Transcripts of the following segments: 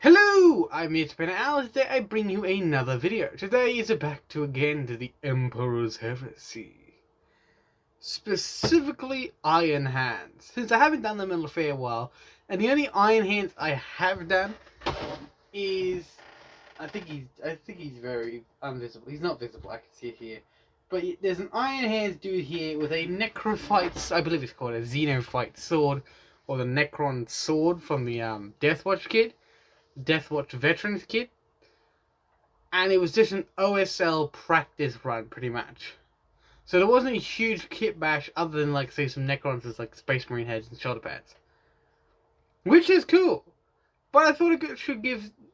Hello, I'm Mr. Al. Today I bring you another video. Today is back to the Emperor's Heresy. Specifically Iron Hands. Since I haven't done them in a fair while, and the only Iron Hands I have done is I think he's very invisible. He's not visible, I can see it here. But there's an Iron Hands dude here with a Necrophyte, I believe it's called a Xenophyte sword, or the Necron sword from the Deathwatch kit. Deathwatch Veterans kit, and it was just an OSL practice run pretty much. So there wasn't a huge kit bash other than like say some Necrons with like Space Marine heads and shoulder pads, which is cool. But I thought it should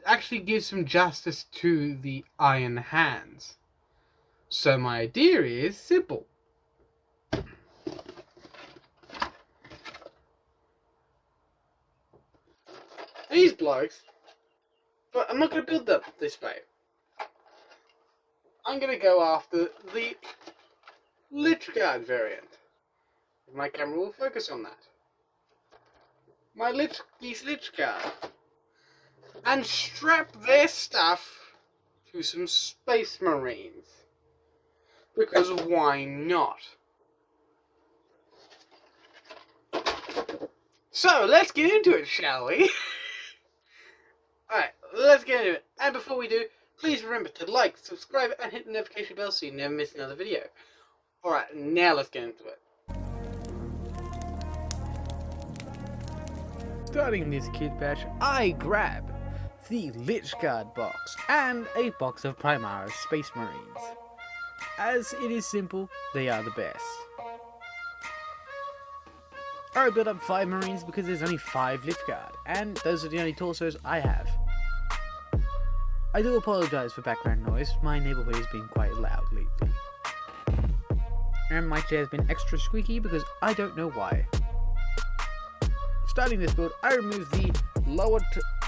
actually give some justice to the Iron Hands. So my idea is simple. These blokes. But I'm not going to build them this way. I'm going to go after the Lychguard variant. My camera will focus on that. These Lychguard. And strap their stuff to some Space Marines. Because why not? So, let's get into it, shall we? Alright, let's get into it. And before we do, please remember to like, subscribe, and hit the notification bell so you never miss another video. Alright, now let's get into it. Starting this kit batch, I grab the Lychguard box and a box of Primaris Space Marines. As it is simple, they are the best. I built up 5 Marines because there's only 5 Lychguard, and those are the only torsos I have. I do apologise for background noise, my neighbourhood has been quite loud lately. And my chair has been extra squeaky because I don't know why. Starting this build, I remove the lower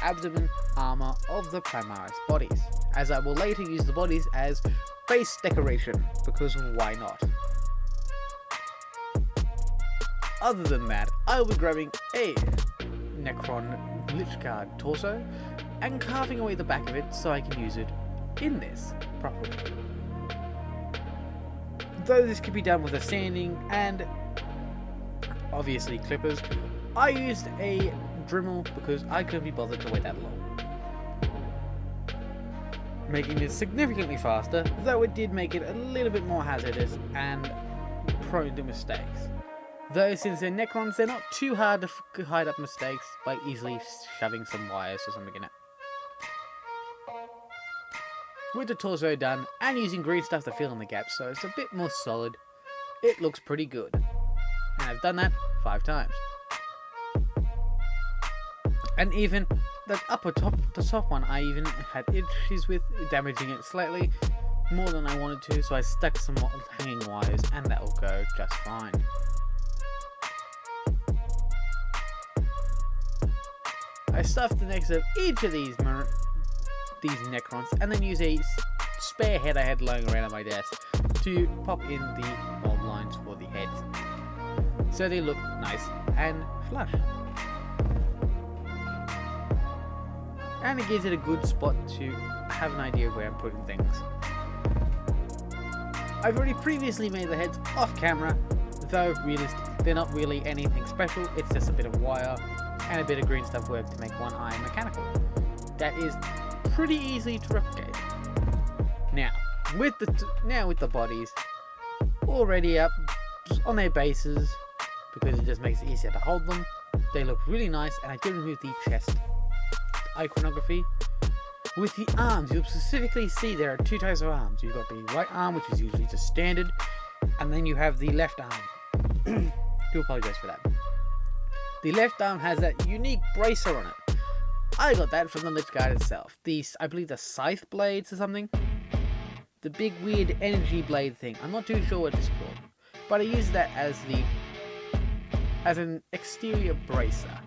abdomen armour of the Primaris bodies, as I will later use the bodies as base decoration, because why not? Other than that, I'll be grabbing a Necron Lychguard torso and carving away the back of it so I can use it in this properly. Though this could be done with a sanding and obviously clippers, I used a Dremel because I couldn't be bothered to wait that long. Making this significantly faster, though it did make it a little bit more hazardous and prone to mistakes. Though since they're Necrons, they're not too hard to hide up mistakes by easily shoving some wires or something in it. With the torso done, and using green stuff to fill in the gaps so it's a bit more solid, it looks pretty good. And I've done that 5 times. And even the top one, I even had issues with damaging it slightly more than I wanted to, so I stuck some hanging wires and that will go just fine. I stuffed the necks of each of these Necrons and then use a spare head I had lying around on my desk to pop in the mold lines for the heads, so they look nice and flush. And it gives it a good spot to have an idea of where I'm putting things. I've already previously made the heads off camera, though realistically they're not really anything special, it's just a bit of wire and a bit of green stuff work to make one eye mechanical. That is pretty easy to replicate. Now with the bodies already up on their bases, because it just makes it easier to hold them, they look really nice, and I did remove the chest iconography. With the arms, you'll specifically see there are 2 types of arms. You've got the right arm, which is usually just standard, and then you have the left arm. Do apologise for that. The left arm has that unique bracer on it. I got that from the Lychguard itself. I believe the Scythe blades or something. The big weird energy blade thing. I'm not too sure what it's called, but I use that as an exterior bracer,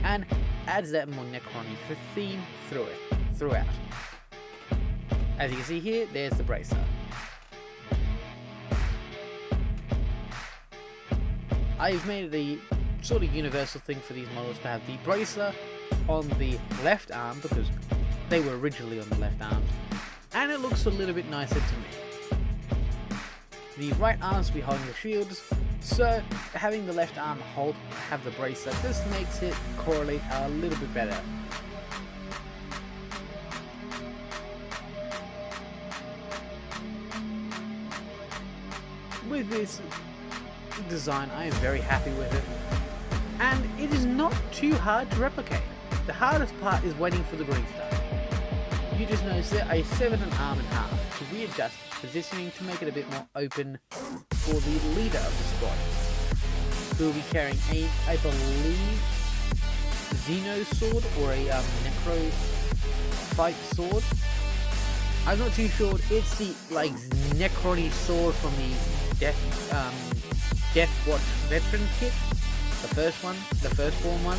and adds that more Necron-y theme throughout. As you can see here, there's the bracer. I've made the sort of universal thing for these models to have the bracer on the left arm because they were originally on the left arm, and it looks a little bit nicer to me. The right arms will be holding the shields, so having the left arm have the bracer just makes it correlate a little bit better. With this design, I am very happy with it, and it is not too hard to replicate. The hardest part is waiting for the green star. You just notice that I severed an arm in half to readjust positioning to make it a bit more open for the leader of the squad, who will be carrying a, I believe, Xeno sword or a Necro fight sword. I'm not too sure. It's the like Necron sword from the Death Watch veteran kit, the firstborn one,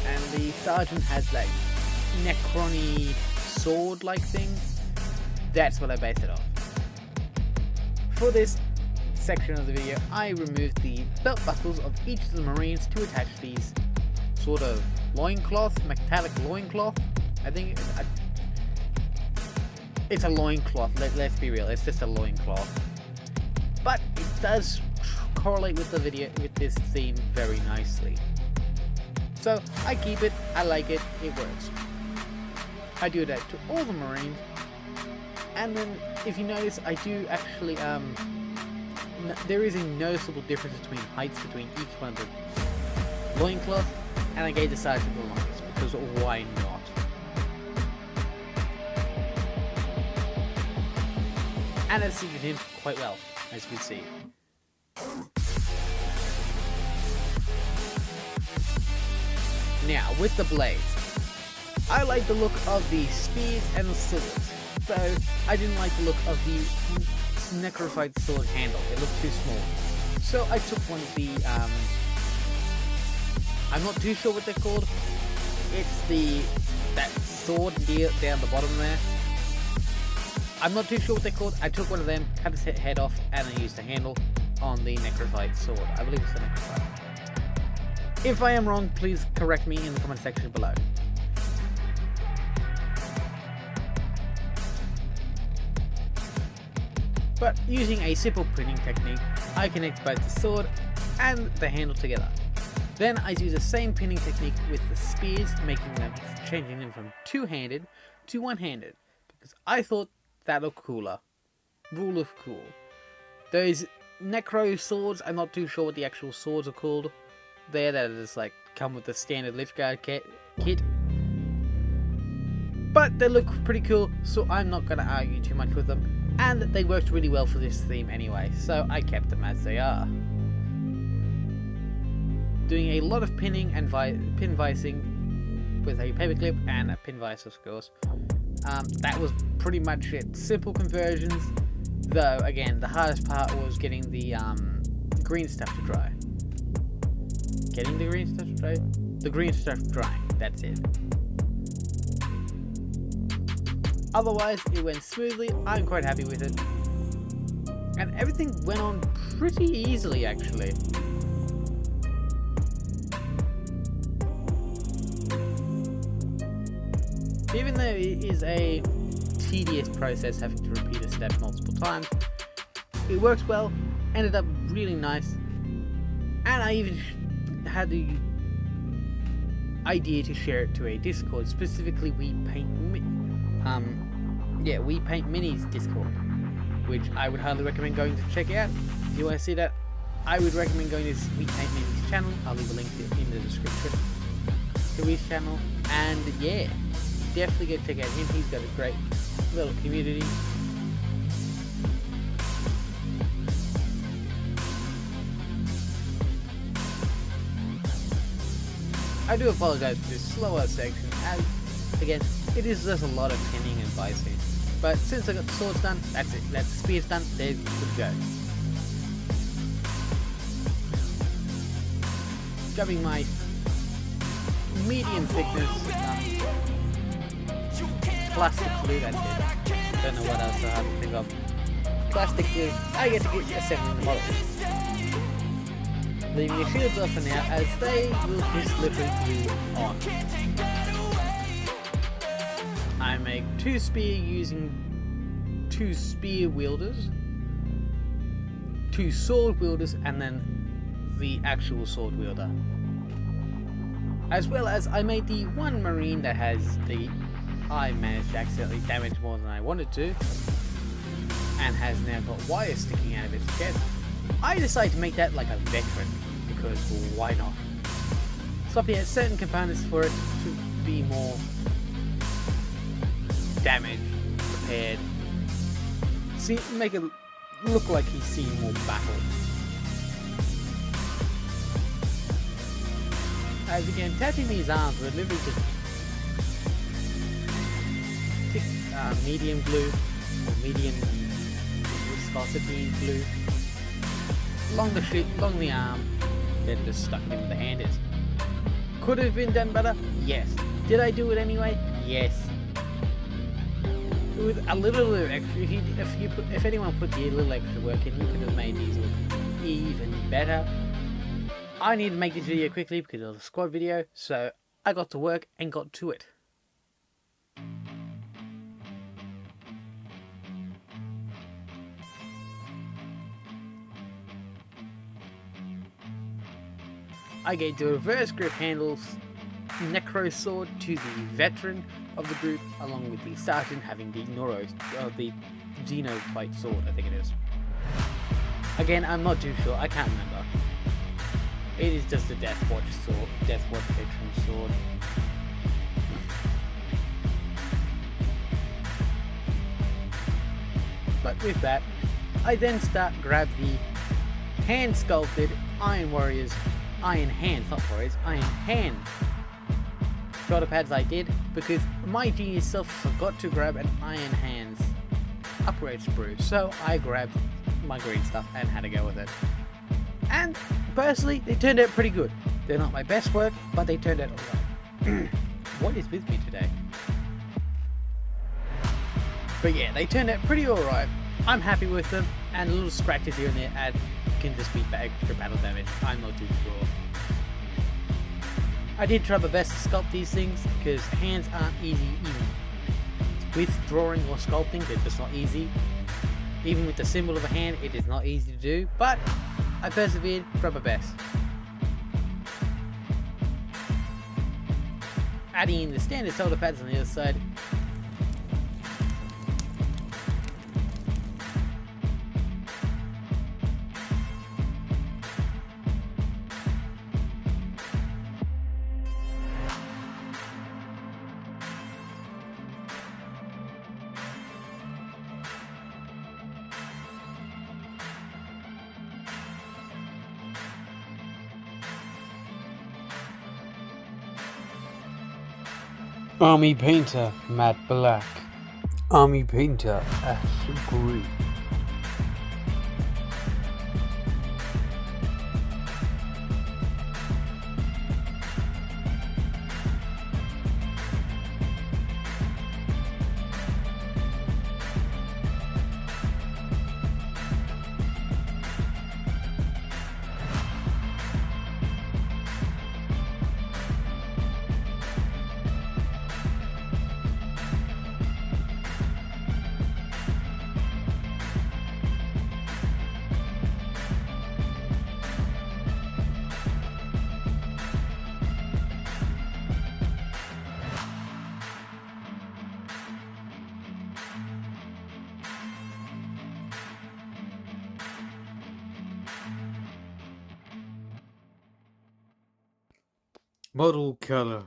and the sergeant has like Necron sword like thing. That's what I based it off. For this section of the video, I removed the belt buckles of each of the Marines to attach these sort of loincloth, metallic loincloth. I think it's a loincloth. Let's be real, it's just a loincloth. But it does correlate with the video, with this theme very nicely. So I keep it, I like it, it works. I do that to all the Marines, and then if you notice, I do actually, there is a noticeable difference between heights between each one of the loincloth, and I gave the sergeant the longest, because why not? And it suited him quite well, as you can see. Now, with the blades, I like the look of the spears and the swords, so I didn't like the look of the Necrophyte sword handle. It looked too small. So I took one of the, I'm not too sure what they're called. It's that sword deal down the bottom there. I'm not too sure what they're called. I took one of them, cut his head off, and I used the handle on the Necrophyte sword. I believe it's the Necrophyte. If I am wrong, please correct me in the comment section below. But using a simple printing technique, I connect both the sword and the handle together. Then I use the same pinning technique with the spears, changing them from two-handed to one-handed, because I thought that looked cooler. Rule of cool. Those Necro swords, I'm not too sure what the actual swords are called. That just like come with the standard Lychguard kit. But they look pretty cool, so I'm not going to argue too much with them. And they worked really well for this theme anyway, so I kept them as they are. Doing a lot of pinning and pin vicing with a paperclip and a pin vice, of course. That was pretty much it. Simple conversions, though again the hardest part was getting the green stuff to dry. Getting the green stuff to dry? The green stuff drying, that's it. Otherwise, it went smoothly. I'm quite happy with it. And everything went on pretty easily, actually. Even though it is a tedious process having to repeat a step multiple times, it worked well, ended up really nice, and I even had the idea to share it to a Discord, specifically We Paint Minis Discord, which I would highly recommend going to check out. If you want to see that, I would recommend going to this We Paint Minis channel. I'll leave a link in the description to his channel, and yeah, definitely go check out him. He's got a great little community. I do apologize for this slower section, as again, it is just a lot of pinning and vicing. But since I got the swords done, that's it. That's the spears done, they're good to go. Grabbing my medium thickness plastic glue, that's it. Don't know what else I have to think of. Plastic glue, I get to get a 7 in the model. leaving the shields off for now as they will just literally glue on. I make 2 spear using 2 spear wielders, 2 sword wielders, and then the actual sword wielder. As well as I made the 1 marine that has the... I managed to accidentally damage more than I wanted to, and has now got wires sticking out of its chest. I decided to make that like a veteran, because well, why not? Swapping out certain components for it to be more damage prepared. See, make it look like he's seen more battle. As again, attaching these arms were literally just thick, medium glue, or medium viscosity glue, along the arm, then just stuck in the hand is. Could have been done better? Yes. Did I do it anyway? Yes. With a little bit of extra, if anyone put the little extra work in, you could have made these look even better. I need to make this video quickly because it was a squad video, so I got to work and got to it. I gave the reverse grip handles Necro sword to the veteran of the group, along with the sergeant having the the Xenofight sword, I think it is. Again, I'm not too sure, I can't remember. It is just a Deathwatch sword, Deathwatch veteran sword. But with that, I then grab the hand sculpted Iron Hand shoulder pads I did, because my genius self forgot to grab an Iron Hands upgrade sprue, so I grabbed my green stuff and had to go with it. And personally, they turned out pretty good. They're not my best work, but they turned out alright. What is with me today? But yeah, they turned out pretty alright. I'm happy with them, and little scratches here and there can just be extra battle damage. I'm not too sure. I did try my best to sculpt these things, because hands aren't easy even with drawing or sculpting. They're just not easy. Even with the symbol of a hand, it is not easy to do, but I persevered, tried my best. Adding in the standard shoulder pads on the other side. Army Painter Matte Black. Army Painter Ash Green. Model color,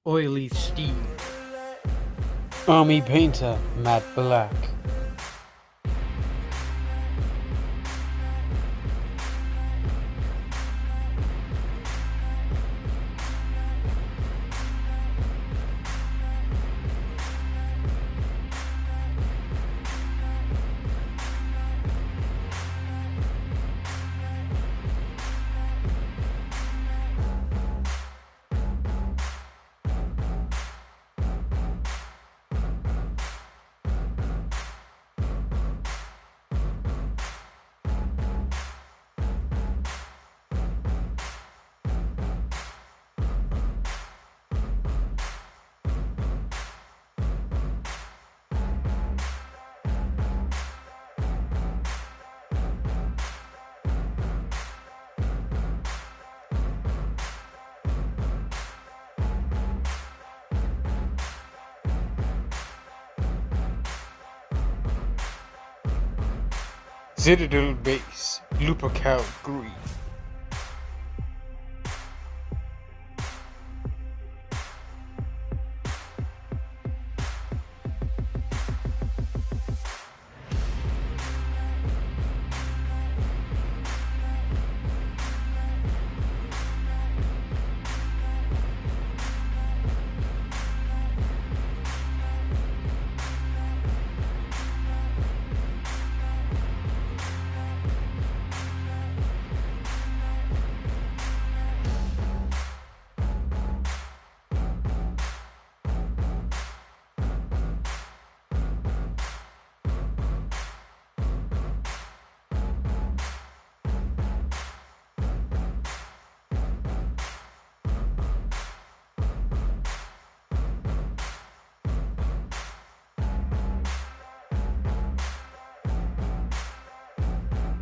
oily steel. Army Painter Matte Black. Citadel Base, Lupercal Green.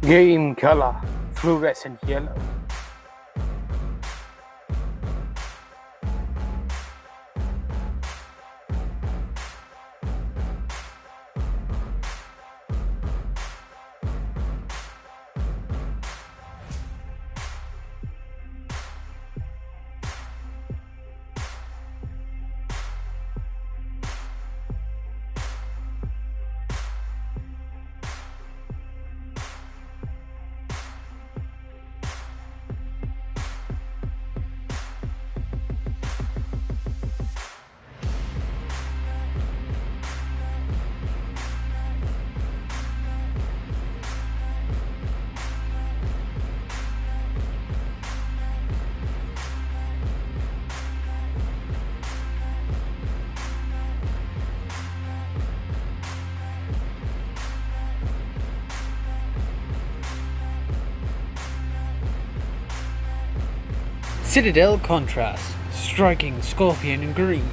Game color, fluorescent yellow. Citadel Contrast, striking Scorpion in green.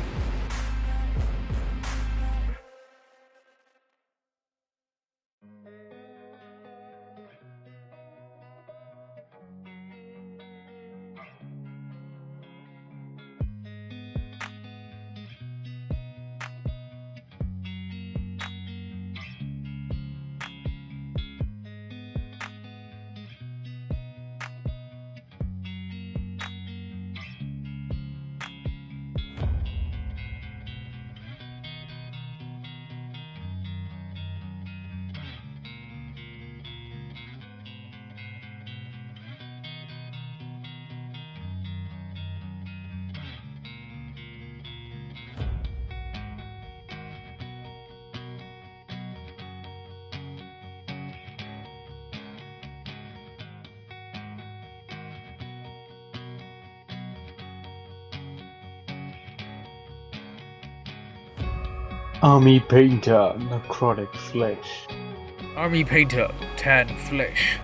Army Painter, Necrotic Flesh. Army Painter, Tan Flesh.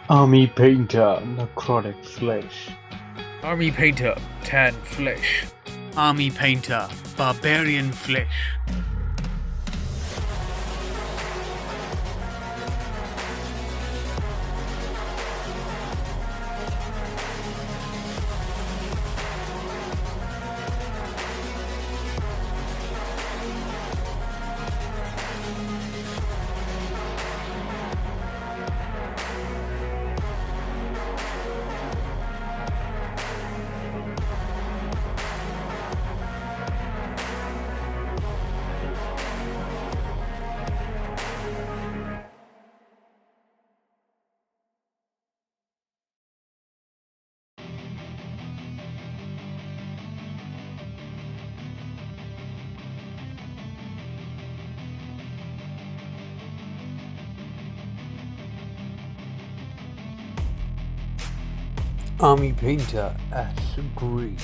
Army Painter, Necrotic Flesh. Army Painter, Tan Flesh. Army Painter, Barbarian Flesh. Army Painter as green.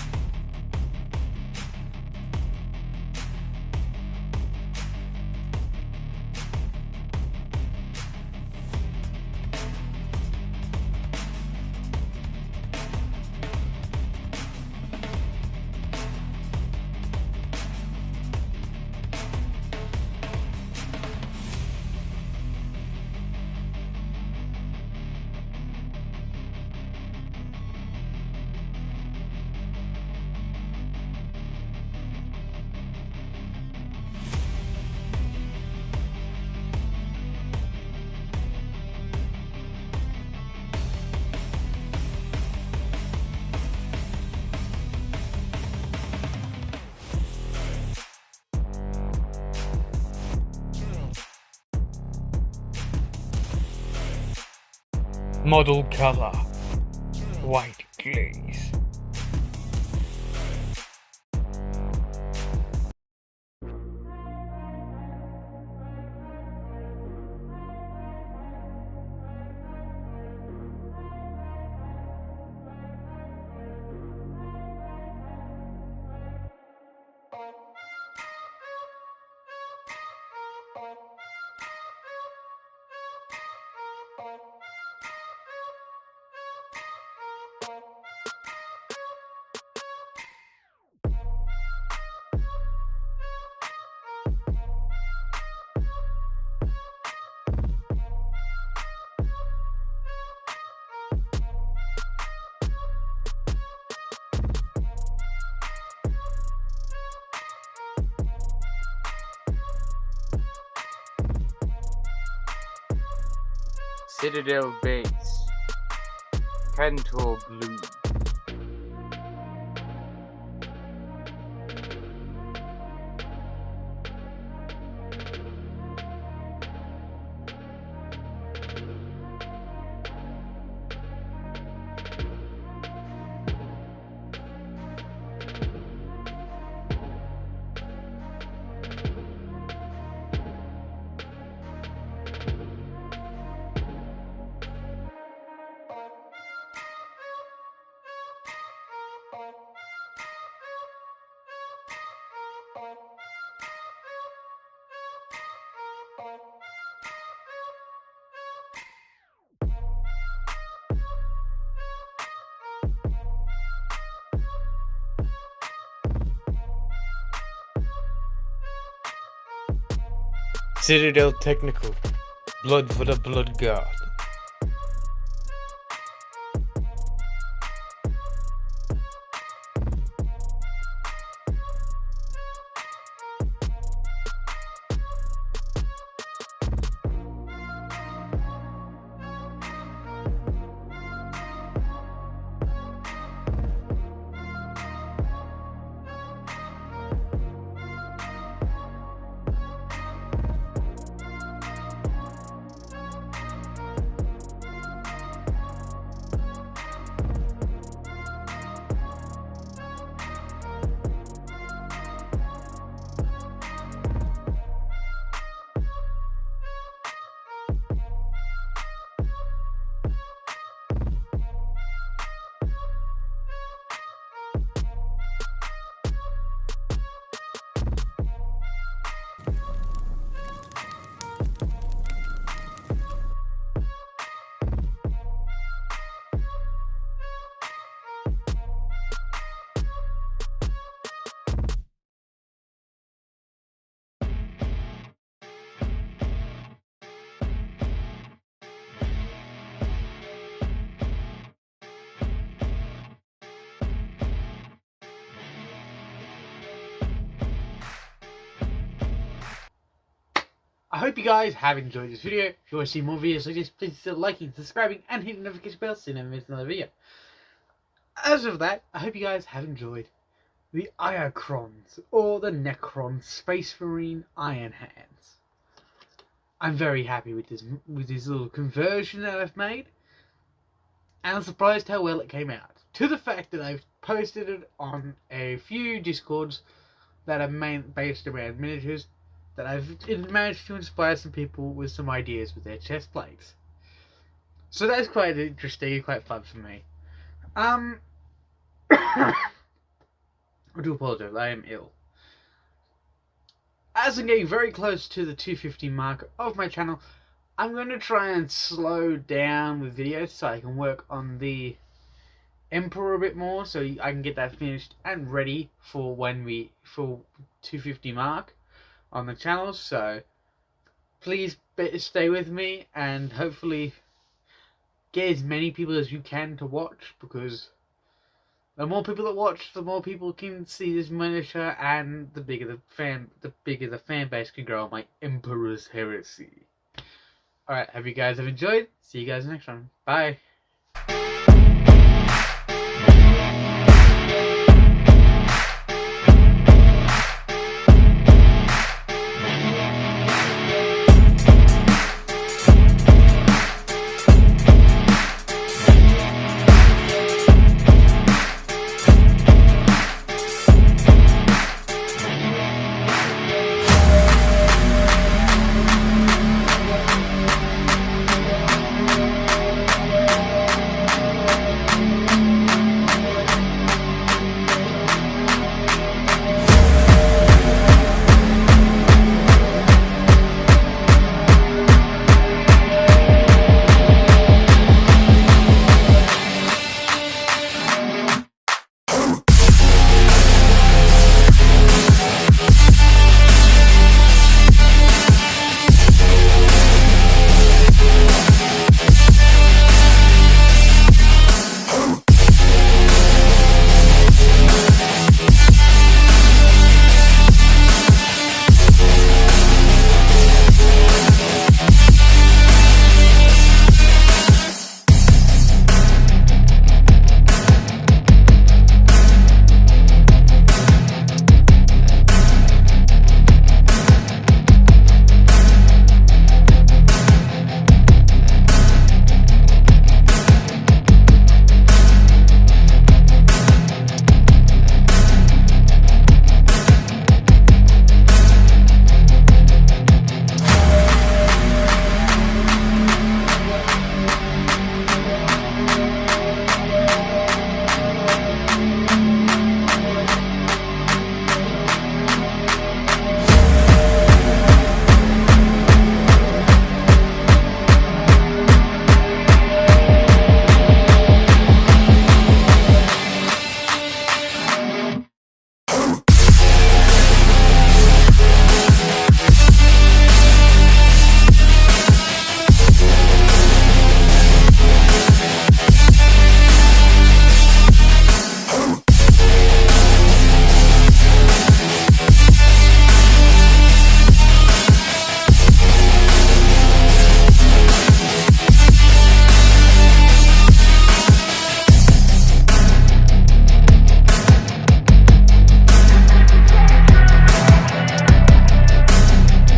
Model color, white glaze. Citadel Base, Cantor Blue. Citadel Technical, blood for the Bloodguard. I hope you guys have enjoyed this video. If you want to see more videos like this, please consider liking, subscribing, and hitting the notification bell so you never miss another video. As of that, I hope you guys have enjoyed the Iacrons, or the Necron Space Marine Iron Hands. I'm very happy with this little conversion that I've made, and I'm surprised how well it came out. To the fact that I've posted it on a few Discords that are based around miniatures, that I've managed to inspire some people with some ideas with their chest plates. So that's quite interesting and quite fun for me. I do apologize, I am ill. As I'm getting very close to the 250 mark of my channel, I'm going to try and slow down with videos so I can work on the Emperor a bit more, so I can get that finished and ready for when we for 250 mark on the channel. So please stay with me and hopefully get as many people as you can to watch, because the more people that watch, the more people can see this miniature, and the bigger the fan base can grow on my Emperor's Heresy. Alright, hope you guys have enjoyed. See you guys next time. Bye.